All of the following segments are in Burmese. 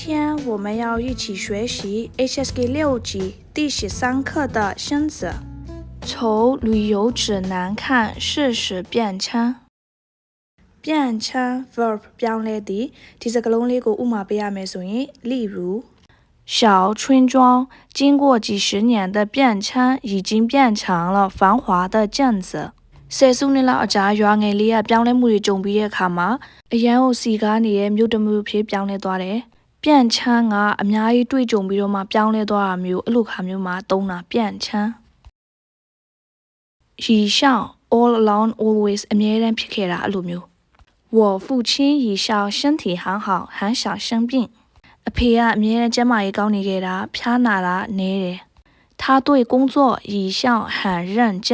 天我们要一起学习 HSK 6级第13课的生字。从旅游指南看事实变迁。变迁 verb ပြောင်းလဲသည်ဒီစကားလုံးလေးကိုဥမာပေးရမယ်ဆိုရင်例如小村庄经过几十年的变迁已经变成了繁华的镇子。ဆယ်စုနှစ်လောက်အကြာရွာငယ်လေးကပြောင်းလဲမှုတွေကြုံပြီးတဲ့အခါမှာအရန်ကိုစီကားနေတဲ့မြို့တစ်မြို့ဖြစ်ပြောင်းလဲသွားတယ်။ပြန်ချမ်းကအများကြီးတွေ့ကြုံပြီးတော့မှပြောင်းလဲသွားတာမျိုးအဲ့လိုခါမျိုးမှာသုံးတာပြန်ချမ်း။ရီရှောင်း all along always အမြဲတမ်းဖြစ်ခဲ့တာအဲ့လိုမျိုး။我父亲以上身体很好很少生病。အဖေကအမြဲတမ်းကျန်းမာရေးကောင်းနေခဲ့တာဖျားနာတာနည်းတယ်။他对工作一向很认真。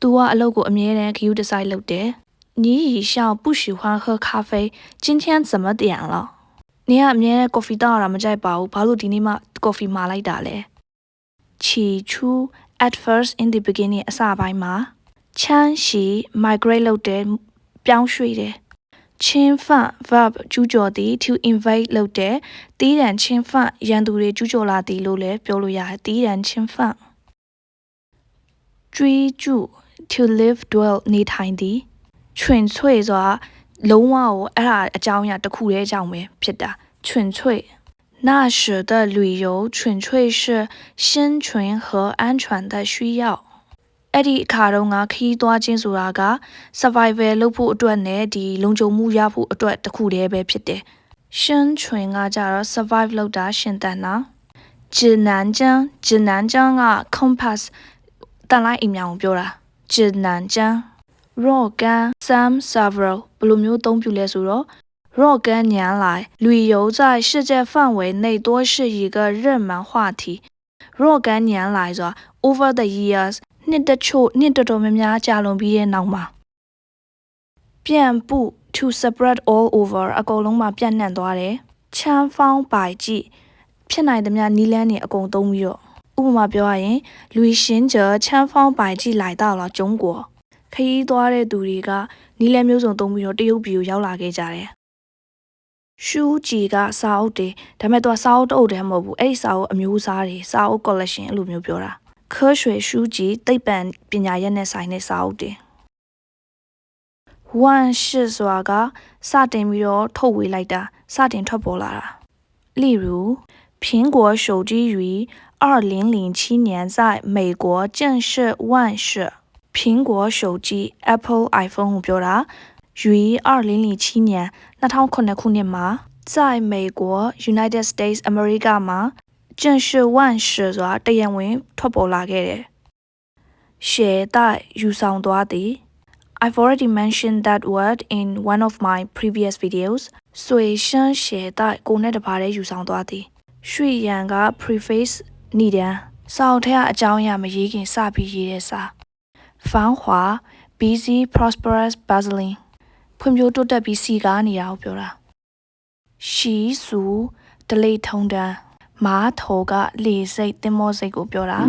သူကအလုပ်ကိုအမြဲတမ်းဂရုတစိုက်လုပ်တယ်။你以上不喜欢喝咖啡，今天怎么点了？你ကအမြဲတမ်း coffee တောက်ရတာမကြိုက်ပါဘူး။ဘာလို့ဒီနေ့မှ coffee မှာလိုက်တာလဲ။起初 at first in the beginning အစပိုင်းမှာချမ်းရှိ migrate လုပ်တယ်ပြောင်းရွှေ့တယ်။侵犯 verb ကျူးကျော်သည် to invade လုပ်တယ်။တီးတန်侵犯ရန်သူတွေကျူးကျော်လာသည်လို့လည်းပြောလို့ရတယ်။တီးတန်侵犯追逐to live dwell နေထိုင်သည်纯粹ဆိုတာလုံးဝကိုအဲ့ဒါအကြောင်းအရာတစ်ခုတည်းအကြောင်းပဲဖြစ်တာ纯粹那时的旅游纯粹是生存和安全的需要အဲ့ဒီအခါတုန်းကခီးသွားခြင်းဆိုတာက survival လုပ်ဖို့အတွက်နဲ့ဒီလုံခြုံမှုရဖို့အတွက်တစ်ခုတည်းပဲဖြစ်တယ်生存ကကြတော့ survive လုပ်တာရှင်သန်တာ指南针က compass တန်လိုက်အိမ်မြောင်ပြောတာ指南针若干 some several ဘယ်လိုမျိုးသုံးပြလဲဆိုတော့若干年来旅游在世界范围内多是一个热门话题若干年来ဆိုတာ over the years နှစ်တချို့နှစ်တော်တော်များများကြာလွန်ပြီးတဲ့နောက်မှာပြန့်布 to spread all over အကုန်လုံးမှာပြန့်နှံ့သွားတယ်ချမ်းဖောင်းပိုင်ကြည့်ဖြစ်နိုင်သမျှနီးလန်းနေအကုန်သုံးပြီးတော့ဥပမာပြောရရင်旅行者千方百计来到了中国ခရီးသွားတဲ့သူတွေကနီးလန်းမျိုးစုံသုံးပြီးတော့တရုတ်ပြည်ကိုရောက်လာခဲ့ကြတယ်ရှူးကြီးကစာအုပ်တွေဒါပေမဲ့သူကစာအုပ်တအုပ်တည်းမဟုတ်ဘူးအဲ့ဒီစာအုပ်အမျိုးအစားတွေစာအုပ် collection အဲ့လိုမျိုးပြောတာ科学书籍သိပ္ပံပညာရပ်နဲ့ဆိုင်တဲ့စာအုပ်တွေ万事ဆိုတာကစတင်ပြီးတော့ထုတ်ဝေလိုက်တာစတင်ထွက်ပေါ်လာတာ例如苹果手机于2007年在美国正式问世苹果手机 Apple iPhone ကိုပြောတာ于2007年2009ခုနှစ်မှာ在美国 United States America မှာ正式问世ဆိုတာတရားဝင်ထွက်ပေါ်လာခဲ့တယ်ရှယ်တိုက်ယူဆောင်သွားသည် I've already mentioned that word in one of my previous videos ဆွေရှင်းရှယ်တိုက်ကိုနဲ့တပါးလေးယူဆောင်သွားသည်ရွှေရန်က preface နေတယ်စာအုပ်ထဲကအကြောင်းအရာမရေးခင်စပြီးရေးတဲ့စာ繁华 busy prosperous bustling ဖွံ့ဖြိုးတိုးတက်ပြီးစီကားနေတာကိုပြောတာရှီစုဒလိထုံတန်းမားထောကလေစိတ်တင်မောစိတ်ကိုပြောတာ